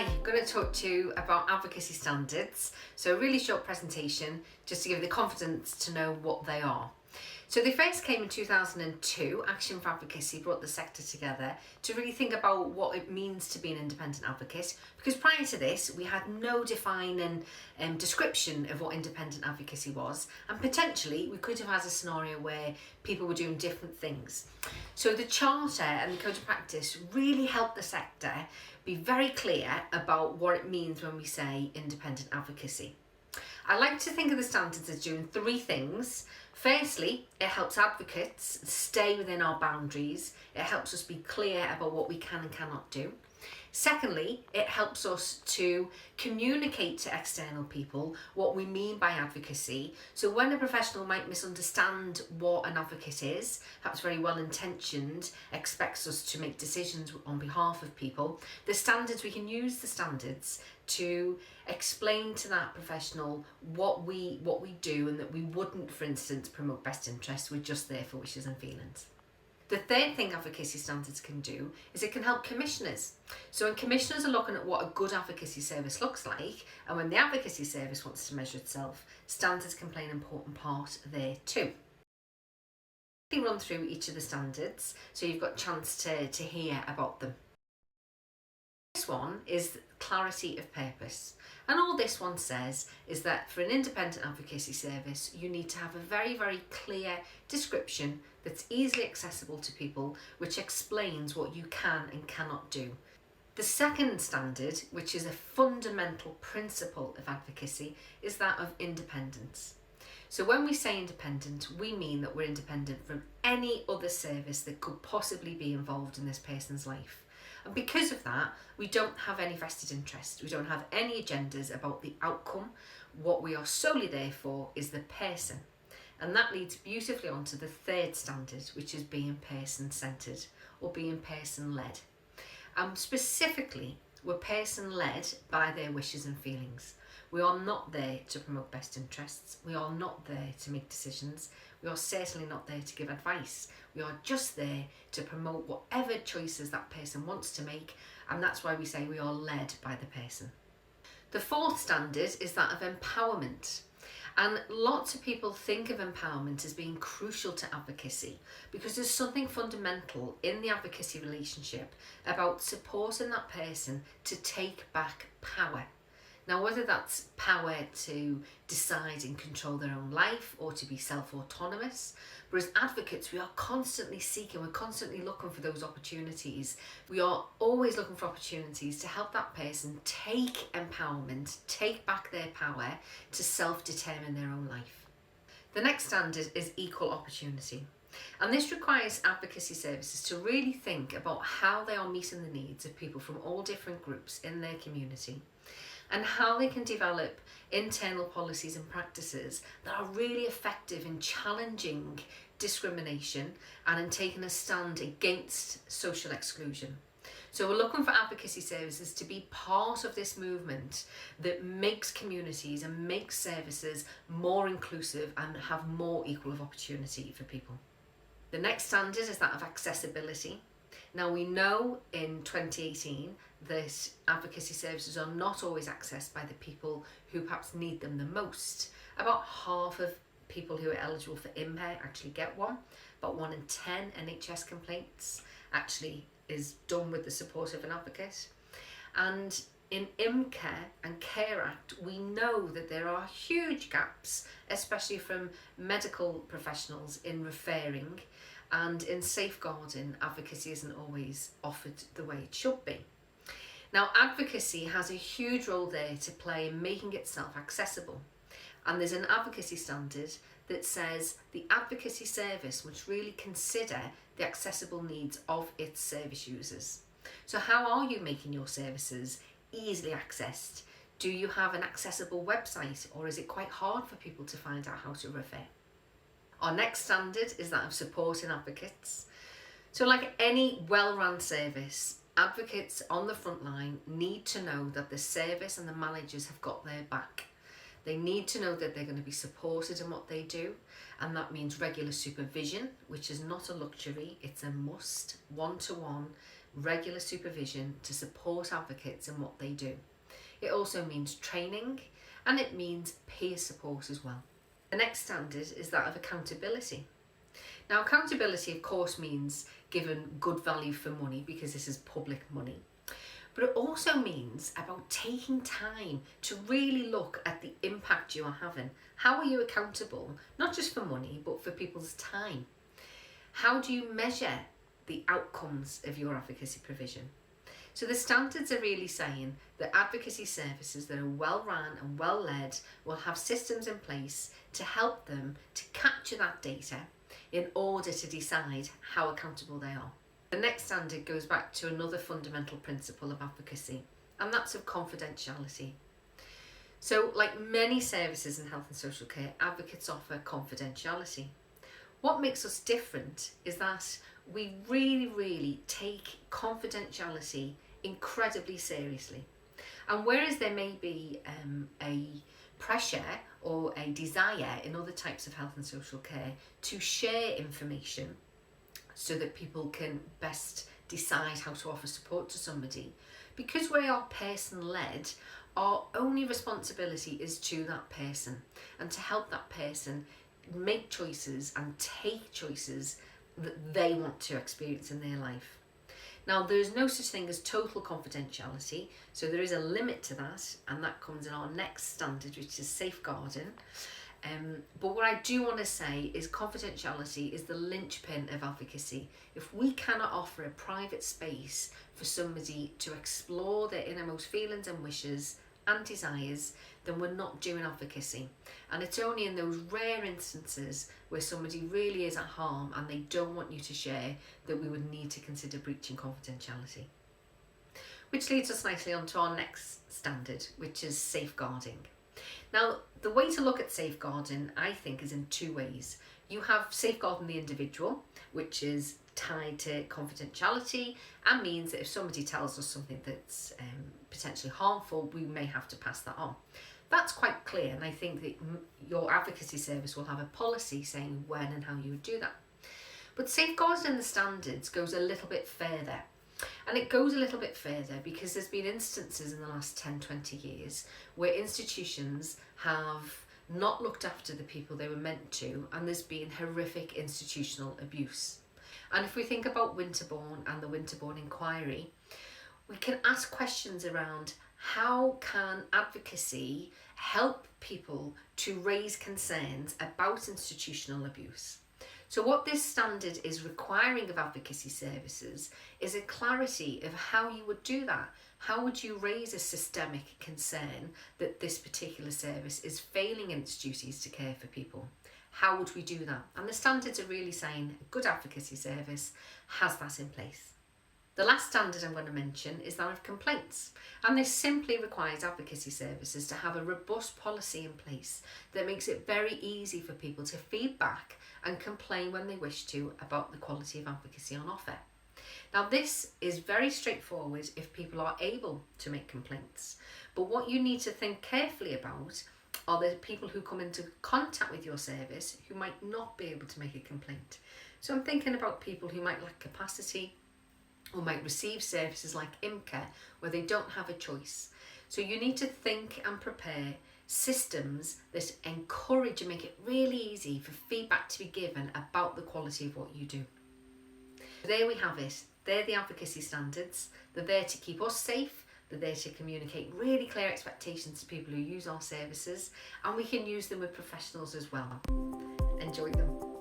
Hi, I'm going to talk to you about advocacy standards. So a really short presentation just to give you the confidence to know what they are. So they first came in 2002. Action for Advocacy brought the sector together to really think about what it means to be an independent advocate, because prior to this we had no defining description of what independent advocacy was, and potentially we could have had a scenario where people were doing different things. So the Charter and the Code of Practice really helped the sector be very clear about what it means when we say independent advocacy. I like to think of the standards as doing three things. Firstly, it helps advocates stay within our boundaries. It helps us be clear about what we can and cannot do. Secondly, it helps us to communicate to external people what we mean by advocacy. So when a professional might misunderstand what an advocate is, perhaps very well intentioned, expects us to make decisions on behalf of people, we can use the standards to explain to that professional what we do, and that we wouldn't, for instance, promote best interests. We're just there for wishes and feelings. The third thing advocacy standards can do is it can help commissioners. So when commissioners are looking at what a good advocacy service looks like, and when the advocacy service wants to measure itself, standards can play an important part there too. Let me run through each of the standards so you've got a chance to hear about them. This one is clarity of purpose. And all this one says is that for an independent advocacy service, you need to have a very, very clear description that's easily accessible to people, which explains what you can and cannot do. The second standard, which is a fundamental principle of advocacy, is that of independence. So when we say independent, we mean that we're independent from any other service that could possibly be involved in this person's life. And because of that, we don't have any vested interest. We don't have any agendas about the outcome. What we are solely there for is the person. And that leads beautifully on to the third standard, which is being person-centred or being person-led. Specifically, we're person-led by their wishes and feelings. We are not there to promote best interests. We are not there to make decisions. We are certainly not there to give advice. We are just there to promote whatever choices that person wants to make, and that's why we say we are led by the person. The fourth standard is that of empowerment. And lots of people think of empowerment as being crucial to advocacy, because there's something fundamental in the advocacy relationship about supporting that person to take back power. Now, whether that's power to decide and control their own life or to be self-autonomous, but as advocates, we are constantly seeking, we're constantly looking for those opportunities. We are always looking for opportunities to help that person take empowerment, take back their power to self-determine their own life. The next standard is equal opportunity. And this requires advocacy services to really think about how they are meeting the needs of people from all different groups in their community, and how they can develop internal policies and practices that are really effective in challenging discrimination and in taking a stand against social exclusion. So we're looking for advocacy services to be part of this movement that makes communities and makes services more inclusive and have more equal of opportunity for people. The next standard is that of accessibility. Now, we know in 2018 that advocacy services are not always accessed by the people who perhaps need them the most. About half of people who are eligible for IMPA actually get one. About 1 in 10 NHS complaints actually is done with the support of an advocate. And in IMCA and Care Act, we know that there are huge gaps, especially from medical professionals in referring, and in safeguarding. Advocacy isn't always offered the way it should be. Now, advocacy has a huge role there to play in making itself accessible. And there's an advocacy standard that says the advocacy service must really consider the accessible needs of its service users. So how are you making your services easily accessed? Do you have an accessible website, or is it quite hard for people to find out how to refer? Our next standard is that of supporting advocates. So like any well-run service, advocates on the front line need to know that the service and the managers have got their back. They need to know that they're going to be supported in what they do, and that means regular supervision, which is not a luxury, it's a must, one-to-one regular supervision to support advocates in what they do. It also means training, and it means peer support as well. The next standard is that of accountability. Now, accountability, of course, means giving good value for money, because this is public money. But it also means about taking time to really look at the impact you are having. How are you accountable, not just for money, but for people's time? How do you measure the outcomes of your advocacy provision? So the standards are really saying that advocacy services that are well run and well led will have systems in place to help them to capture that data in order to decide how accountable they are. The next standard goes back to another fundamental principle of advocacy, and that's of confidentiality. So, like many services in health and social care, advocates offer confidentiality. What makes us different is that we really take confidentiality incredibly seriously. And whereas there may be a pressure or a desire in other types of health and social care to share information so that people can best decide how to offer support to somebody, because we are person-led, our only responsibility is to that person and to help that person make choices and take choices that they want to experience in their life. Now, there's no such thing as total confidentiality, so there is a limit to that, and that comes in our next standard, which is safeguarding. But what I do want to say is confidentiality is the linchpin of advocacy. If we cannot offer a private space for somebody to explore their innermost feelings and wishes and desires, then we're not doing advocacy. And it's only in those rare instances where somebody really is at harm and they don't want you to share that we would need to consider breaching confidentiality. Which leads us nicely on to our next standard, which is safeguarding. Now, the way to look at safeguarding, I think, is in two ways. You have safeguarding the individual, which is tied to confidentiality and means that if somebody tells us something that's potentially harmful, we may have to pass that on. That's quite clear, and I think that your advocacy service will have a policy saying when and how you would do that. But safeguarding in the standards goes a little bit further. And it goes a little bit further because there's been instances in the last 10-20 years where institutions have not looked after the people they were meant to, and there's been horrific institutional abuse. And if we think about Winterbourne and the Winterbourne inquiry, we can ask questions around how can advocacy help people to raise concerns about institutional abuse. So what this standard is requiring of advocacy services is a clarity of how you would do that. How would you raise a systemic concern that this particular service is failing in its duties to care for people? How would we do that? And the standards are really saying a good advocacy service has that in place. The last standard I'm going to mention is that of complaints, and this simply requires advocacy services to have a robust policy in place that makes it very easy for people to feed back and complain when they wish to about the quality of advocacy on offer. Now, this is very straightforward if people are able to make complaints, but what you need to think carefully about are the people who come into contact with your service who might not be able to make a complaint. So I'm thinking about people who might lack capacity, or might receive services like IMCA where they don't have a choice. So you need to think and prepare systems that encourage and make it really easy for feedback to be given about the quality of what you do. There we have it. They're the advocacy standards. They're there to keep us safe. They're there to communicate really clear expectations to people who use our services, and we can use them with professionals as well. Enjoy them.